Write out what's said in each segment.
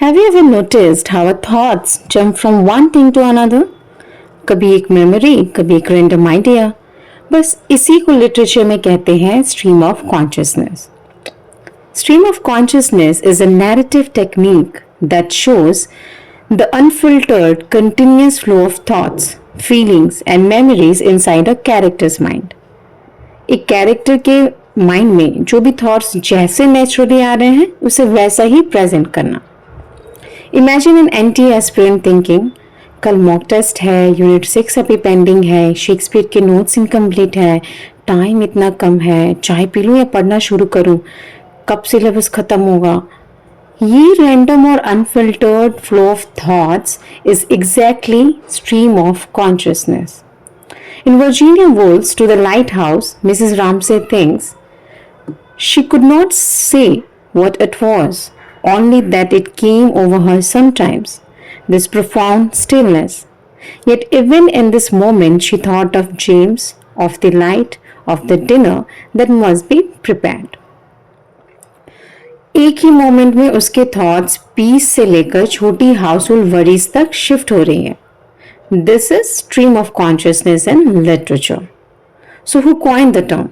Have you ever noticed how our thoughts jump from one thing to another? कभी एक memory, कभी एक random idea. बस इसी को लिटरेचर में कहते हैं stream of consciousness. Stream of consciousness is a narrative technique that shows the unfiltered, continuous flow of thoughts, feelings, and memories inside a character's mind. एक कैरेक्टर के माइंड में जो भी थॉट्स जैसे नेचुरली आ रहे हैं उसे वैसा ही प्रेजेंट करना। Imagine an anti aspirant thinking, कल मॉक टेस्ट है, यूनिट 6 अभी पेंडिंग है, शेक्सपियर के नोट्स इनकम्प्लीट है, टाइम इतना कम है, चाय पी लूँ या पढ़ना शुरू करूँ, कब सिलेबस खत्म होगा। ये रैंडम और unfiltered flow of thoughts is exactly stream of consciousness. In Virginia Woolf's To the Lighthouse, Mrs. Ramsay thinks she could not say what it was, only that it came over her sometimes, this profound stillness. Yet even in this moment she thought of James, of the light, of the dinner that must be prepared. एक ही moment में उसके thoughts piece से लेकर छोटी household worries तक shift हो रही हैं। This is stream of consciousness in literature. So who coined the term?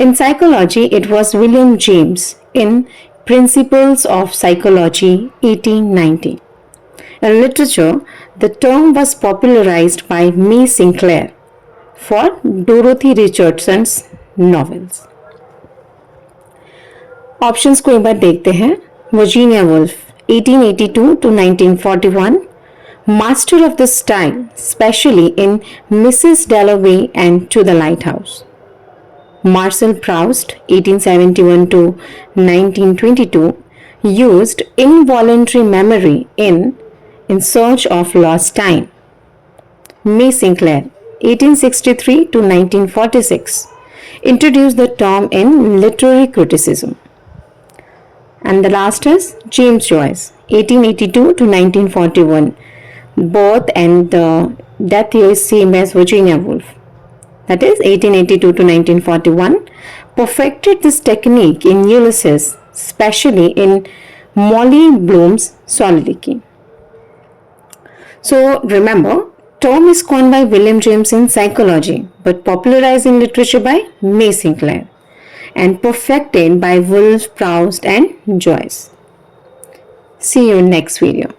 In psychology, it was William James in Principles of Psychology 1890. In literature, the term was popularized by May Sinclair for Dorothy Richardson's novels. Options को एक बार देखते हैं। Virginia Woolf 1882 to 1941, master of the style, especially in Mrs. Dalloway and To the Lighthouse. Marcel Proust, 1871 to 1922, used involuntary memory in Search of Lost Time. May Sinclair, 1863 to 1946, introduced the term in literary criticism. And the last is James Joyce, 1882 to 1941. Both and the death year is same as Virginia Woolf. That is 1882 to 1941. Perfected this technique in Ulysses, especially in Molly Bloom's Soliloquy. So remember, term is coined by William James in psychology, but popularized in literature by May Sinclair, and perfected by Woolf, Proust, and Joyce. See you in next video.